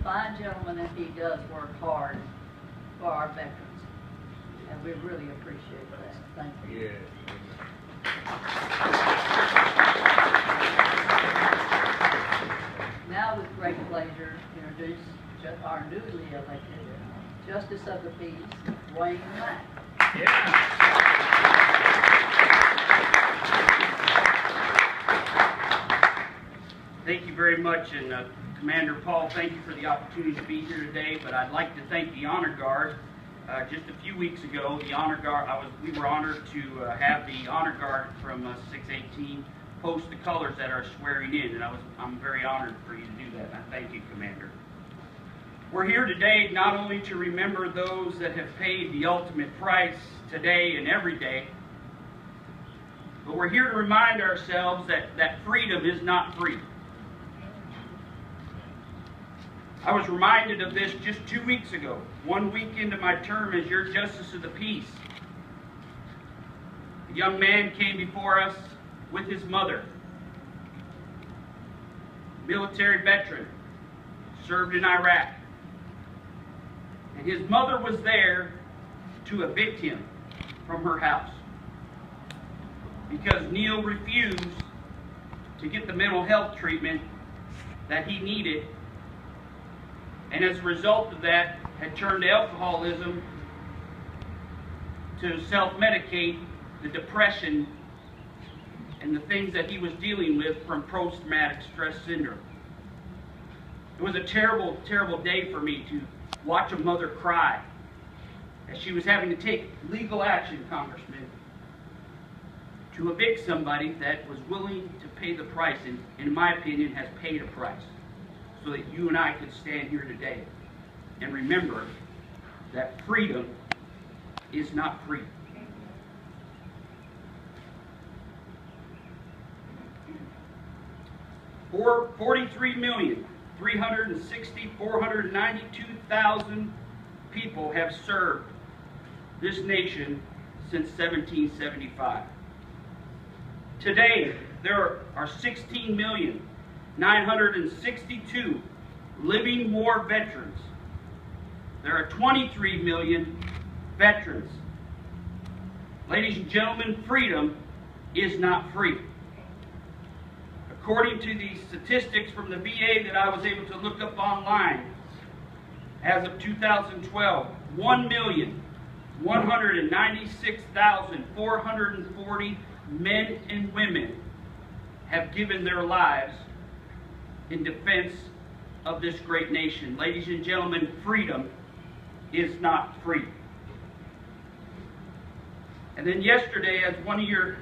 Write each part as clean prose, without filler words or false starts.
fine gentleman that he does work hard for our veterans. And we really appreciate that. Thank you. Yes. Now with great pleasure, introduce our newly elected Justice of the Peace, Wayne Mack. Thank you very much, and Commander Paul, thank you for the opportunity to be here today. But I'd like to thank the Honor Guard. Just a few weeks ago, the Honor Guard, we were honored to have the Honor Guard from 618 post the colors at our swearing in, and I'm very honored for you to do that. And I thank you, Commander. We're here today not only to remember those that have paid the ultimate price today and every day, but we're here to remind ourselves that freedom is not free. I was reminded of this just 2 weeks ago, 1 week into my term as your Justice of the Peace. A young man came before us with his mother, military veteran, served in Iraq. And his mother was there to evict him from her house because Neil refused to get the mental health treatment that he needed, and as a result of that had turned to alcoholism to self-medicate the depression and the things that he was dealing with from post-traumatic stress syndrome. It was a terrible, terrible day for me to watch a mother cry as she was having to take legal action, Congressman, to evict somebody that was willing to pay the price, and in my opinion has paid a price, so that you and I could stand here today and remember that freedom is not free. For 43,392,000 people have served this nation since 1775. Today, there are 16,962,000 living war veterans. There are 23 million veterans. Ladies and gentlemen, freedom is not free. According to the statistics from the VA that I was able to look up online, as of 2012, 1,196,440 men and women have given their lives in defense of this great nation. Ladies and gentlemen, freedom is not free. And then yesterday, as one of your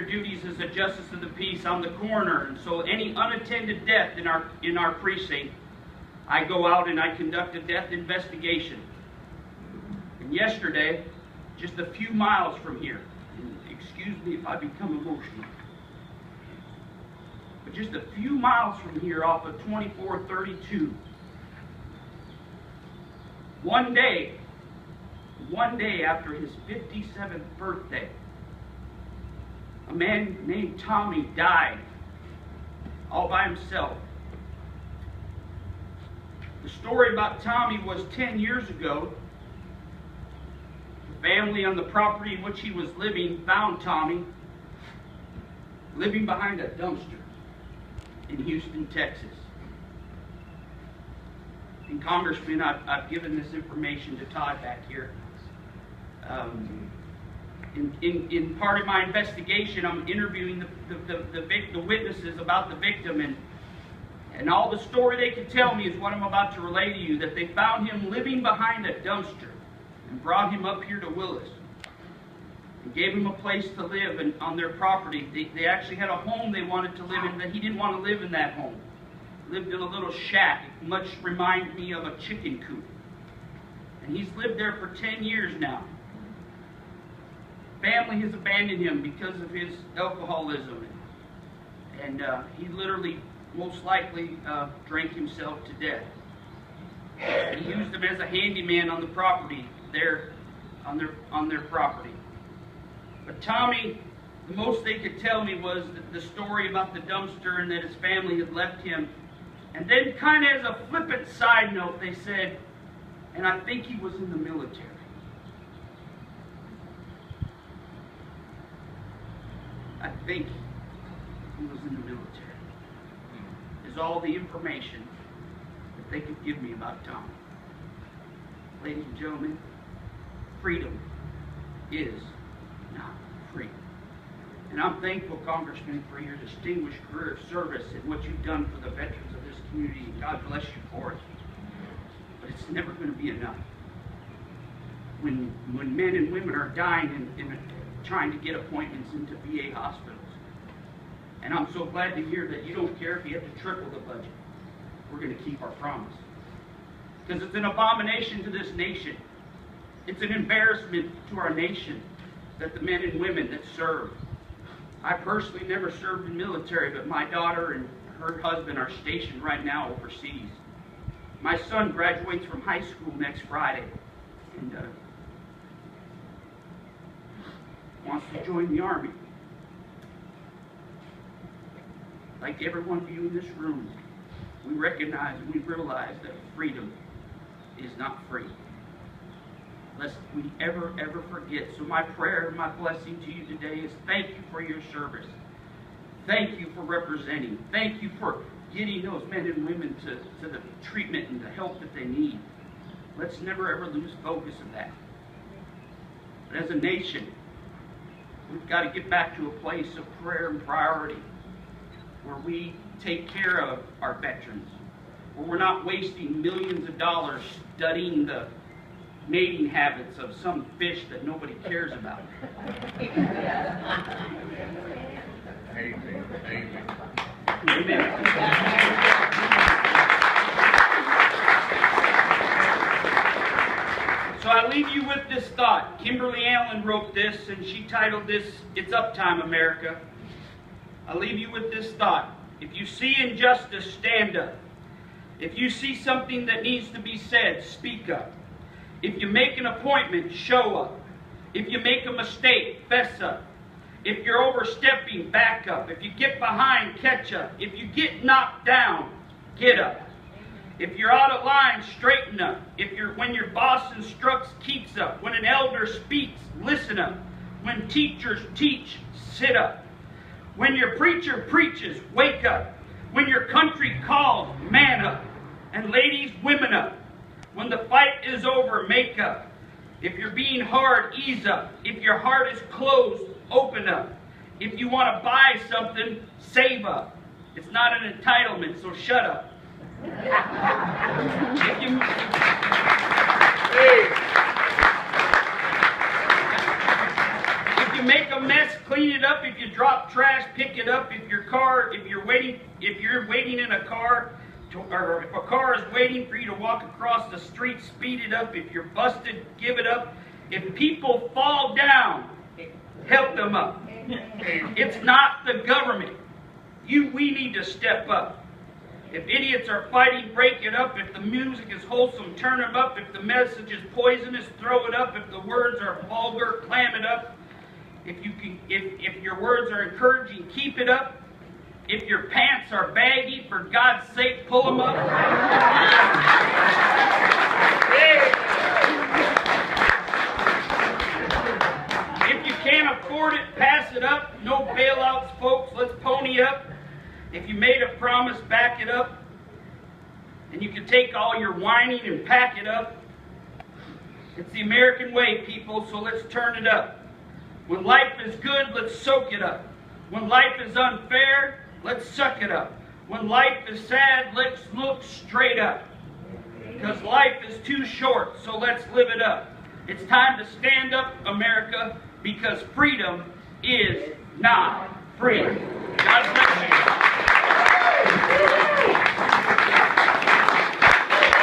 duties as a Justice of the Peace, I'm the coroner, and so any unattended death in our precinct, I go out and I conduct a death investigation. And yesterday, just a few miles from here, and excuse me if I become emotional, but just a few miles from here off of 2432, one day after his 57th birthday, a man named Tommy died all by himself. The story about Tommy was 10 years ago. The family on the property in which he was living found Tommy living behind a dumpster in Houston, Texas. And Congressman, I've given this information to Todd back here. In part of my investigation, I'm interviewing the witnesses about the victim, and all the story they could tell me is what I'm about to relay to you, that they found him living behind a dumpster and brought him up here to Willis and gave him a place to live on their property. They actually had a home they wanted to live in, but he didn't want to live in that home. He lived in a little shack. It much reminded me of a chicken coop. And he's lived there for 10 years now. Family has abandoned him because of his alcoholism, and he literally, most likely, drank himself to death. He used him as a handyman on the property there, on their property. But Tommy, the most they could tell me was the story about the dumpster, and that his family had left him And then kind of as a flippant side note, they said, and I think he was in the military. I think he was in the military. Is all the information that they could give me about Tom. Ladies and gentlemen, freedom is not free. And I'm thankful, Congressman, for your distinguished career of service and what you've done for the veterans of this community. God bless you for it. But it's never going to be enough. When men and women are dying and trying to get appointments into VA hospitals. And I'm so glad to hear that you don't care if you have to triple the budget. We're going to keep our promise. Because it's an abomination to this nation. It's an embarrassment to our nation that the men and women that serve. I personally never served in the military, but my daughter and her husband are stationed right now overseas. My son graduates from high school next Friday and wants to join the Army. Like every one of you in this room, we recognize and we realize that freedom is not free. Lest we ever forget. So my prayer and my blessing to you today is thank you for your service. Thank you for representing. Thank you for getting those men and women to the treatment and the help that they need. Let's never ever lose focus of that. But as a nation, we've got to get back to a place of prayer and priority where we take care of our veterans, where we're not wasting millions of dollars studying the mating habits of some fish that nobody cares about. Amen. Amen. So I leave you with this thought. Kimberly Allen wrote this, and she titled this, "It's Uptime, America." I leave you with this thought. If you see injustice, stand up. If you see something that needs to be said, speak up. If you make an appointment, show up. If you make a mistake, fess up. If you're overstepping, back up. If you get behind, catch up. If you get knocked down, get up. If you're out of line, straighten up. When your boss instructs, keeps up. When an elder speaks, listen up. When teachers teach, sit up. When your preacher preaches, wake up. When your country calls, man up. And ladies, women up. When the fight is over, make up. If you're being hard, ease up. If your heart is closed, open up. If you want to buy something, save up. It's not an entitlement, so shut up. If you make a mess, clean it up. If you drop trash, pick it up. If you're waiting in a car, or if a car is waiting for you to walk across the street, speed it up. If you're busted, give it up. If people fall down, help them up. It's not the government. We need to step up. If idiots are fighting, break it up. If the music is wholesome, turn them up. If the message is poisonous, throw it up. If the words are vulgar, clam it up. If your words are encouraging, keep it up. If your pants are baggy, for God's sake, pull them up. If you can't afford it, pass it up. No bailouts, folks. Let's pony up. If you made a promise, back it up. And you can take all your whining and pack it up. It's the American way, people, so let's turn it up. When life is good, let's soak it up. When life is unfair, let's suck it up. When life is sad, let's look straight up. Because life is too short, so let's live it up. It's time to stand up, America, because freedom is not free. God bless you.